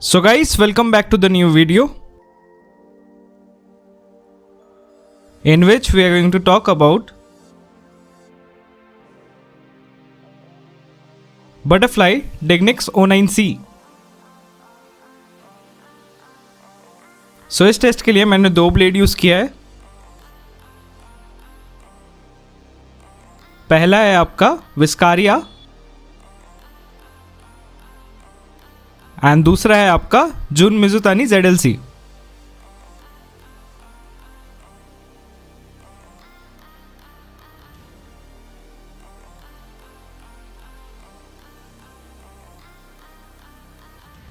So guys, welcome back to the new video in which we are going to talk about Butterfly Dignics 09C। सो इस test के लिए मैंने दो blade use किया है। पहला है आपका विस्कारिया एंड दूसरा है आपका मिजुतानी ZLC।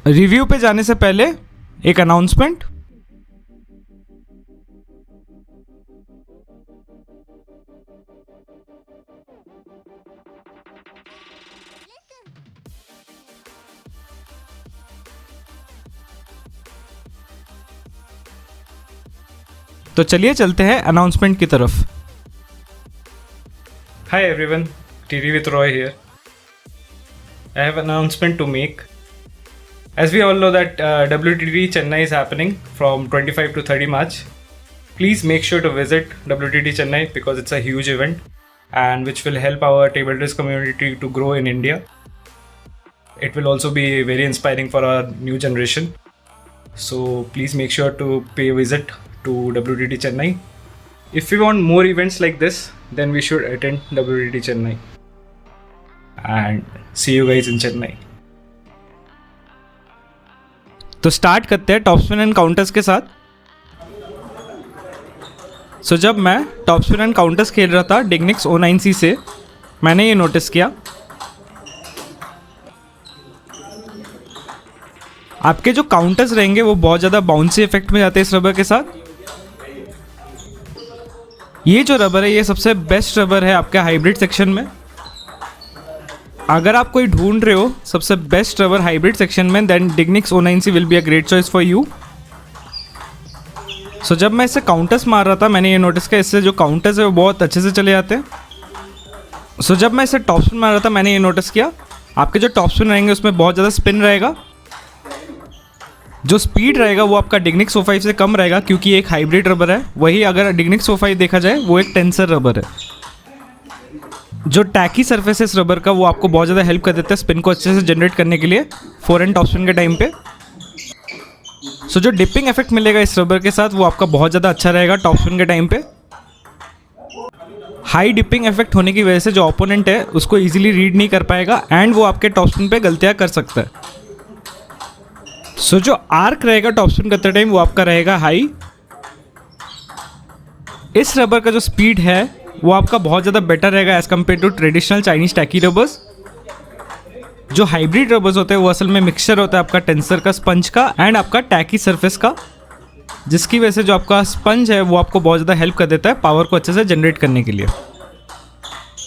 रिव्यू पे जाने से पहले एक अनाउंसमेंट। तो चलिए चलते हैं अनाउंसमेंट की तरफ। Hi everyone, TD with Roy here. I have an announcement to make. As we all know that WTD Chennai is happening from 25 to 30 March. Please make sure to visit WTD Chennai because it's a huge event and which will help our table tennis community to grow in India. It will also be very inspiring for our new generation. So please make sure to pay a visit to WTD Chennai. If we want more events like this, then we should attend WTD Chennai. And see you guys in Chennai. तो start करते हैं topspin and counters के साथ। सो जब मैं topspin and counters खेल रहा था डिग्निक्स 09C से, मैंने ये नोटिस किया आपके जो काउंटर्स रहेंगे वो बहुत ज़्यादा बाउंसी इफेक्ट में जाते हैं इस रबर के साथ। ये जो रबर है ये सबसे बेस्ट रबर है आपके हाइब्रिड सेक्शन में। अगर आप कोई ढूंढ रहे हो सबसे बेस्ट रबर हाइब्रिड सेक्शन में, then Dignics 09C will be a great choice for you. So जब मैं इससे काउंटर्स मार रहा था मैंने ये नोटिस किया इससे जो काउंटर्स है वो बहुत अच्छे से चले जाते हैं। सो जब मैं इसे टॉप स्पिन मार रहा था मैंने ये नोटिस किया आपके जो टॉप स्पिन रहेंगे उसमें बहुत ज़्यादा स्पिन रहेगा। जो स्पीड रहेगा वो आपका डिग्निक्स 05 से कम रहेगा क्योंकि ये एक हाइब्रिड रबर है। वही अगर डिग्निक्स 05 देखा जाए वो एक टेंसर रबर है। जो टैकी सरफेस है इस रबर का वो आपको बहुत ज़्यादा हेल्प कर देता है स्पिन को अच्छे से जनरेट करने के लिए फोर एंड टॉप स्पिन के टाइम पे। सो जो डिपिंग इफेक्ट मिलेगा इस रबर के साथ वो आपका बहुत ज़्यादा अच्छा रहेगा टॉप स्पिन के टाइम पे। हाई डिपिंग इफेक्ट होने की वजह से जो ओपोनेंट है उसको ईजिली रीड नहीं कर पाएगा एंड वो आपके टॉप स्पिन पे गलतियाँ कर सकता है। सो जो आर्क रहेगा टॉप स्पिन करते टाइम वो आपका रहेगा हाई। इस रबर का जो स्पीड है वो आपका बहुत ज़्यादा बेटर रहेगा as compare to traditional Chinese tacky rubbers. जो हाइब्रिड रबर्स होते हैं वो असल में मिक्सचर होता है आपका टेंसर का, स्पंज का एंड आपका टैकी सरफेस का, जिसकी वजह से जो आपका स्पंज है वो आपको बहुत ज़्यादा हेल्प कर देता है पावर को अच्छे से जनरेट करने के लिए।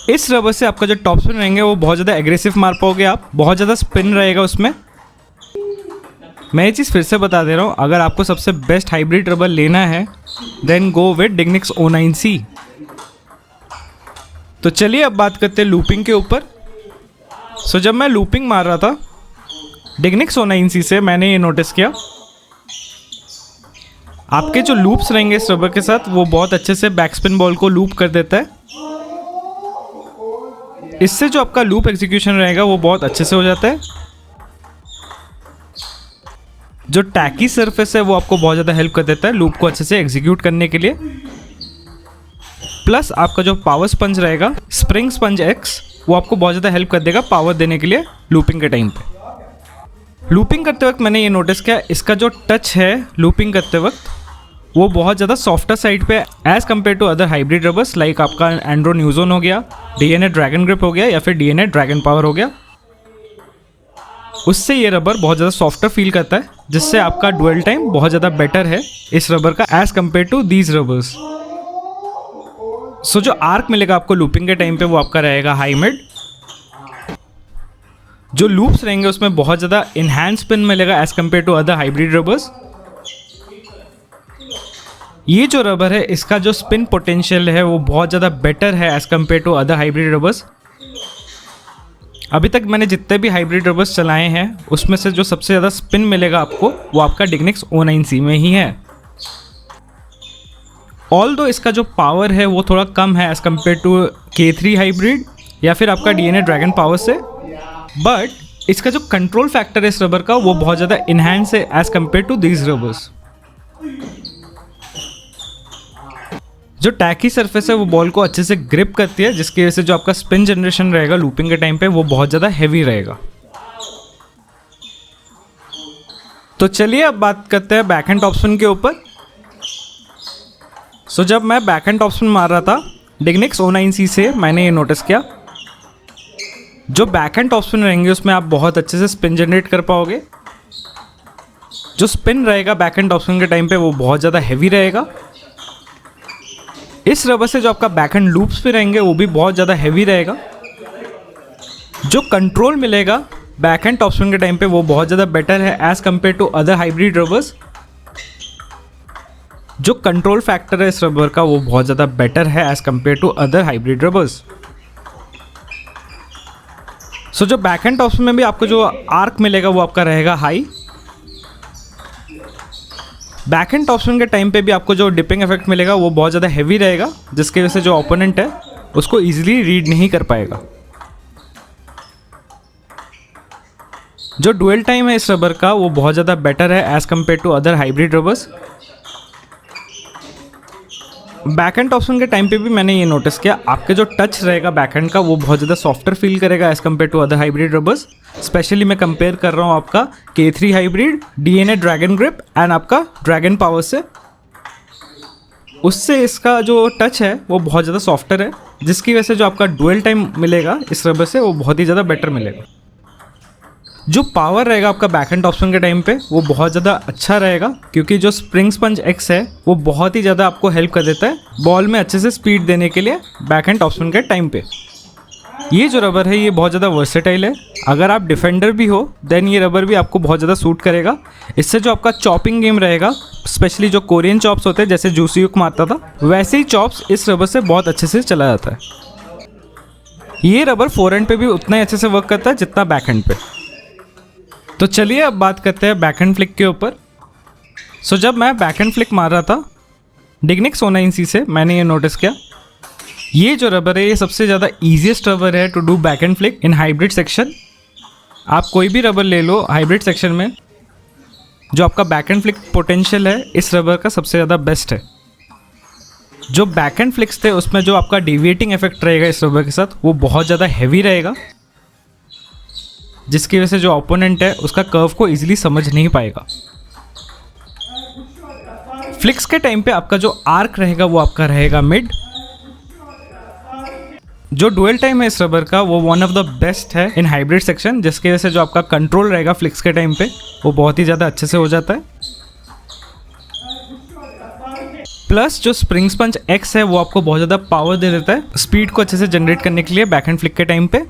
इस रबर से आपका जो टॉप स्पिन रहेंगे वो बहुत ज़्यादा एग्रेसिव मार पाओगे आप, बहुत ज़्यादा स्पिन रहेगा उसमें। मैं ये चीज़ फिर से बता दे रहा हूँ, अगर आपको सबसे बेस्ट हाइब्रिड रबर लेना है देन गो विद डिग्निक्स 09C। तो चलिए अब बात करते हैं लूपिंग के ऊपर। सो जब मैं लूपिंग मार रहा था डिग्निक्स 09C से मैंने ये नोटिस किया आपके जो लूप्स रहेंगे इस रबर के साथ वो बहुत अच्छे से बैक स्पिन बॉल को लूप कर देता है। इससे जो आपका लूप एग्जीक्यूशन रहेगा वो बहुत अच्छे से हो जाता है। जो टैकी सरफेस है वो आपको बहुत ज़्यादा हेल्प कर देता है लूप को अच्छे से एग्जीक्यूट करने के लिए। प्लस आपका जो पावर स्पंज रहेगा स्प्रिंग स्पंज X वो आपको बहुत ज़्यादा हेल्प कर देगा पावर देने के लिए लूपिंग के टाइम पे। लूपिंग करते वक्त मैंने ये नोटिस किया इसका जो टच है लूपिंग करते वक्त वो बहुत ज़्यादा सॉफ्टर साइड पे as compare to other hybrid rubbers like आपका एंड्रो न्यूजोन हो गया, DNA ड्रैगन ग्रिप हो गया या फिर DNA ड्रैगन पावर हो गया। उससे ये रबर बहुत ज़्यादा सॉफ्टर फील करता है जिससे आपका ड्वेल टाइम बहुत ज़्यादा बेटर है इस रबर का as compare to these rubbers. So जो आर्क मिलेगा आपको लूपिंग के टाइम पे वो आपका रहेगा हाई मिड। जो लूप्स रहेंगे उसमें बहुत ज़्यादा इनहैंस स्पिन मिलेगा as compare to other hybrid rubbers. ये जो रबर है इसका जो स्पिन पोटेंशियल है वो बहुत ज़्यादा बेटर है as compare to other hybrid rubbers. अभी तक मैंने जितने भी हाइब्रिड रबर्स चलाए हैं उसमें से जो सबसे ज़्यादा स्पिन मिलेगा आपको वो आपका Dignics 09C में ही है। ऑल्दो इसका जो पावर है वो थोड़ा कम है as compare to K3 hybrid या फिर आपका DNA ड्रैगन पावर से, बट इसका जो कंट्रोल फैक्टर है इस रबर का वो बहुत ज़्यादा इनहैंस है as compare to these rubbers. जो टैकी सरफेस है वो बॉल को अच्छे से ग्रिप करती है, जिसकी वजह से जो आपका स्पिन जनरेशन रहेगा लूपिंग के टाइम पे वो बहुत ज़्यादा हैवी रहेगा। तो चलिए अब बात करते हैं बैक हैंड टॉपस्पिन के ऊपर। सो जब मैं बैक हैंड टॉपस्पिन मार रहा था Dignics 09C से मैंने ये नोटिस किया, जो बैक हैंड टॉपस्पिन रहेंगे उसमें आप बहुत अच्छे से स्पिन जनरेट कर पाओगे। जो स्पिन रहेगा बैक हैंड टॉपस्पिन के टाइम पे वो बहुत ज़्यादा हैवी रहेगा। इस रबर से जो आपका बैक हैंड लूप्स पे रहेंगे वो भी बहुत ज़्यादा हैवी रहेगा। जो कंट्रोल मिलेगा बैक हैंड टॉपस्पिन के टाइम पे वो बहुत ज़्यादा बेटर है as compare to other hybrid rubbers. जो कंट्रोल फैक्टर है इस रबर का वो बहुत ज़्यादा बेटर है as compare to other hybrid rubbers. So जो बैक हैंड टॉपस्पिन में भी आपको जो आर्क मिलेगा वो आपका रहेगा हाई। बैक हैंड टॉपस्पिन के टाइम पे भी आपको जो डिपिंग इफेक्ट मिलेगा वो बहुत ज़्यादा हैवी रहेगा, जिसकी वजह से जो ओपोनेंट है उसको ईजिली रीड नहीं कर पाएगा। जो डुअल टाइम है इस रबर का वो बहुत ज़्यादा बेटर है as compare to other hybrid rubbers. Back hand topspin के टाइम पे भी मैंने ये नोटिस किया, आपके जो टच रहेगा बैक हैंड का वो बहुत ज़्यादा सॉफ्टर फील करेगा as compare to other hybrid rubbers. Specially मैं कंपेयर कर रहा हूँ आपका K3 hybrid, DNA dragon grip and आपका ड्रैगन पावर से। उससे इसका जो टच है वो बहुत ज़्यादा सॉफ्टर है, जिसकी वजह से जो आपका डुअल टाइम मिलेगा इस रबर से वो बहुत ही ज़्यादा बेटर मिलेगा। जो पावर रहेगा आपका बैक हैंड टॉपस्पिन के टाइम पे वो बहुत ज़्यादा अच्छा रहेगा, क्योंकि जो स्प्रिंग स्पंज X है वो बहुत ही ज़्यादा आपको हेल्प कर देता है बॉल में अच्छे से स्पीड देने के लिए बैक हैंड टॉपस्पिन के टाइम पे। ये जो रबर है ये बहुत ज़्यादा वर्सेटाइल है। अगर आप डिफेंडर भी हो देन ये रबर भी आपको बहुत ज़्यादा सूट करेगा। इससे जो आपका चॉपिंग गेम रहेगा, स्पेशली जो कोरियन चॉप्स होते हैं जैसे जूसी युक मारता था, वैसे ही चॉप्स इस रबर से बहुत अच्छे से चला जाता है। ये रबर फोरहैंड पे भी उतना ही अच्छे से वर्क करता है जितना बैकहैंड पे। तो चलिए अब बात करते हैं बैकहैंड फ्लिक के ऊपर। सो जब मैं बैकहैंड फ्लिक मार रहा था Dignics 09C से मैंने ये नोटिस किया, ये जो रबर है ये सबसे ज़्यादा ईजीएस्ट रबर है to do backhand flick in hybrid section. आप कोई भी रबर ले लो हाइब्रिड सेक्शन में, जो आपका बैकहैंड फ्लिक पोटेंशियल है इस रबर का सबसे ज़्यादा बेस्ट है। जो बैकहैंड फ्लिक्स थे उसमें जो आपका डेविएटिंग इफेक्ट रहेगा इस रबर के साथ वो बहुत ज़्यादा हैवी रहेगा, जिसकी वजह से जो ओपोनेंट है उसका कर्व को इजीली समझ नहीं पाएगा। फ्लिक्स के टाइम पे आपका जो आर्क रहेगा वो आपका रहेगा मिड। जो डुअल टाइम है इस रबर का वो वन ऑफ द बेस्ट है इन हाइब्रिड सेक्शन, जिसकी वजह से जो आपका कंट्रोल रहेगा फ्लिक्स के टाइम पे वो बहुत ही ज़्यादा अच्छे से हो जाता है। प्लस जो स्प्रिंग स्पंज X है वो आपको बहुत ज़्यादा पावर दे देता है स्पीड को अच्छे से जनरेट करने के लिए बैकहैंड फ्लिक के टाइम पे।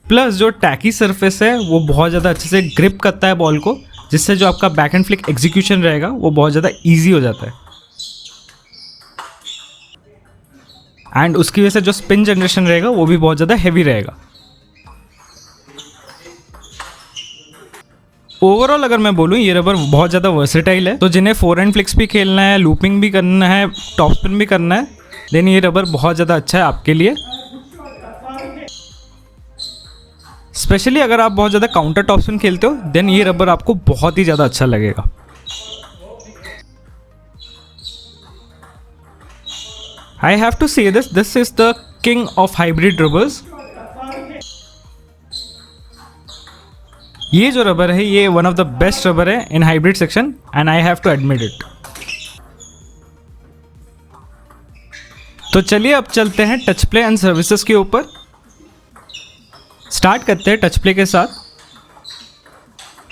प्लस जो टैकी सरफेस है वो बहुत ज़्यादा अच्छे से ग्रिप करता है बॉल को, जिससे जो आपका बैकहैंड फ्लिक एग्जीक्यूशन रहेगा वो बहुत ज़्यादा ईजी हो जाता है। एंड उसकी वजह से जो स्पिन जनरेशन रहेगा वो भी बहुत ज़्यादा हैवी रहेगा। ओवरऑल अगर मैं बोलूँ ये रबर बहुत ज़्यादा वर्सेटाइल है, तो जिन्हें फोरहैंड फ्लिक्स भी खेलना है, लूपिंग भी करना है, टॉप स्पिन भी करना है, देन ये रबर बहुत ज़्यादा अच्छा है आपके लिए। स्पेशली अगर आप बहुत ज़्यादा काउंटर टॉप स्पिन खेलते हो देन ये रबर आपको बहुत ही ज़्यादा अच्छा लगेगा। I have to say this is the king of hybrid rubbers। ये जो रबर है ये one of the best rubber है in hybrid section and I have to admit it. तो चलिए अब चलते हैं टच प्ले एंड सर्विसेज के ऊपर। स्टार्ट करते हैं टच प्ले के साथ।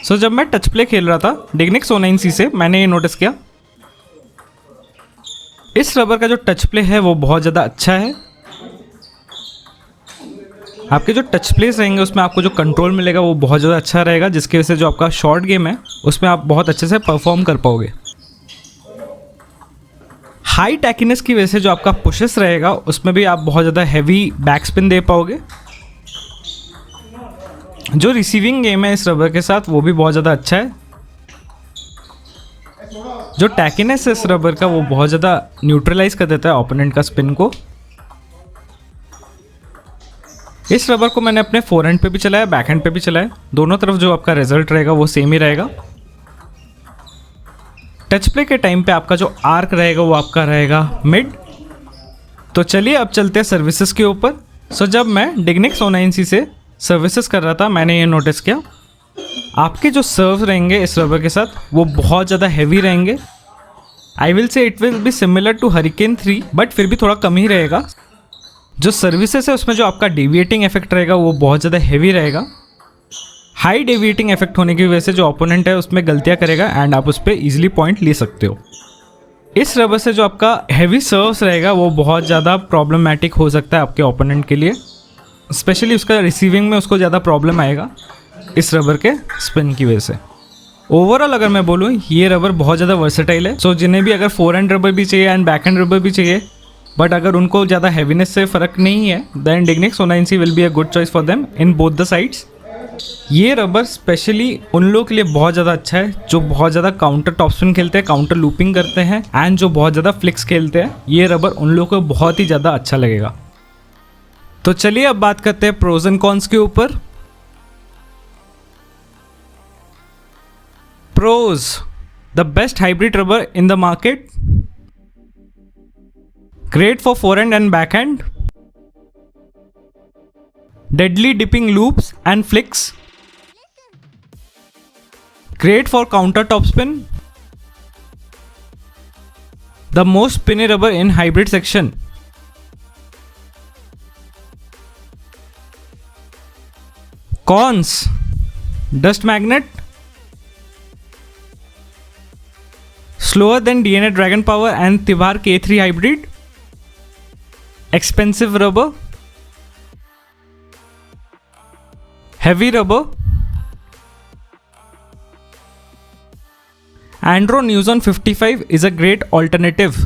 सो जब मैं टच प्ले खेल रहा था Dignics 09C से मैंने ये नोटिस किया, इस रबर का जो टच प्ले है वो बहुत ज़्यादा अच्छा है। आपके जो टच प्लेस रहेंगे उसमें आपको जो कंट्रोल मिलेगा वो बहुत ज़्यादा अच्छा रहेगा, जिसकी वजह से जो आपका शॉर्ट गेम है उसमें आप बहुत अच्छे से परफॉर्म कर पाओगे। हाई टैकीनेस की वजह से जो आपका पुशेस रहेगा उसमें भी आप बहुत ज़्यादा हैवी बैक स्पिन दे पाओगे। जो रिसीविंग गेम है इस रबर के साथ वो भी बहुत ज़्यादा अच्छा है। जो टैकीनेस है इस रबर का वो बहुत ज़्यादा न्यूट्रलाइज कर देता है ओपोनेंट का स्पिन को। इस रबर को मैंने अपने फोरहैंड पे भी चलाया, बैकहैंड पे भी चलाया, दोनों तरफ जो आपका रिजल्ट रहेगा वो सेम ही रहेगा। टच प्ले के टाइम पे आपका जो आर्क रहेगा वो आपका रहेगा मिड। तो चलिए अब चलते हैं सर्विसेज के ऊपर। सो जब मैं डिग्निक्स 09C से सर्विसेज कर रहा था मैंने ये नोटिस किया आपके जो सर्व रहेंगे इस रबर के साथ वो बहुत ज़्यादा हैवी रहेंगे। I will say it will be similar to Hurricane 3 but फिर भी थोड़ा कम ही रहेगा। जो सर्विसेज है उसमें जो आपका डेविएटिंग इफेक्ट रहेगा वो बहुत ज़्यादा हैवी रहेगा। हाई डेविएटिंग इफेक्ट होने की वजह से जो ओपोनेंट है उसमें गलतियां करेगा एंड आप उस पर ईजिली पॉइंट ले सकते हो। इस रबर से जो आपका हैवी सर्व्स रहेगा वो बहुत ज़्यादा प्रॉब्लमेटिक हो सकता है आपके ओपोनेंट के लिए, स्पेशली उसका रिसीविंग में उसको ज़्यादा प्रॉब्लम आएगा इस रबर के स्पिन की वजह से। ओवरऑल अगर मैं बोलूँ ये रबर बहुत ज़्यादा वर्सेटाइल है। सो जिन्हें भी अगर फोरहैंड रबर भी चाहिए एंड बैकहैंड रबर भी चाहिए बट अगर उनको ज़्यादा हैवीनेस से फ़र्क नहीं है then Dignics 09C will be a good choice for them in both the sides. ये रबर स्पेशली उन लोगों के लिए बहुत ज़्यादा अच्छा है जो बहुत ज़्यादा काउंटर टॉपस्पिन खेलते हैं, काउंटर लूपिंग करते हैं एंड जो बहुत ज़्यादा फ्लिक्स खेलते हैं। ये रबर उन लोगों को बहुत ही ज़्यादा अच्छा लगेगा। तो चलिए अब बात करते हैं प्रोज एंड कॉन्स के ऊपर। Pros, the best hybrid rubber in the market, great for forehand and backhand, deadly dipping loops and flicks, great for counter topspin, the most spinny rubber in hybrid section. Cons, dust magnet, slower than DNA Dragon Power and Tivar K3 hybrid, expensive rubber, heavy rubber, Andro Newson 55 is a great alternative.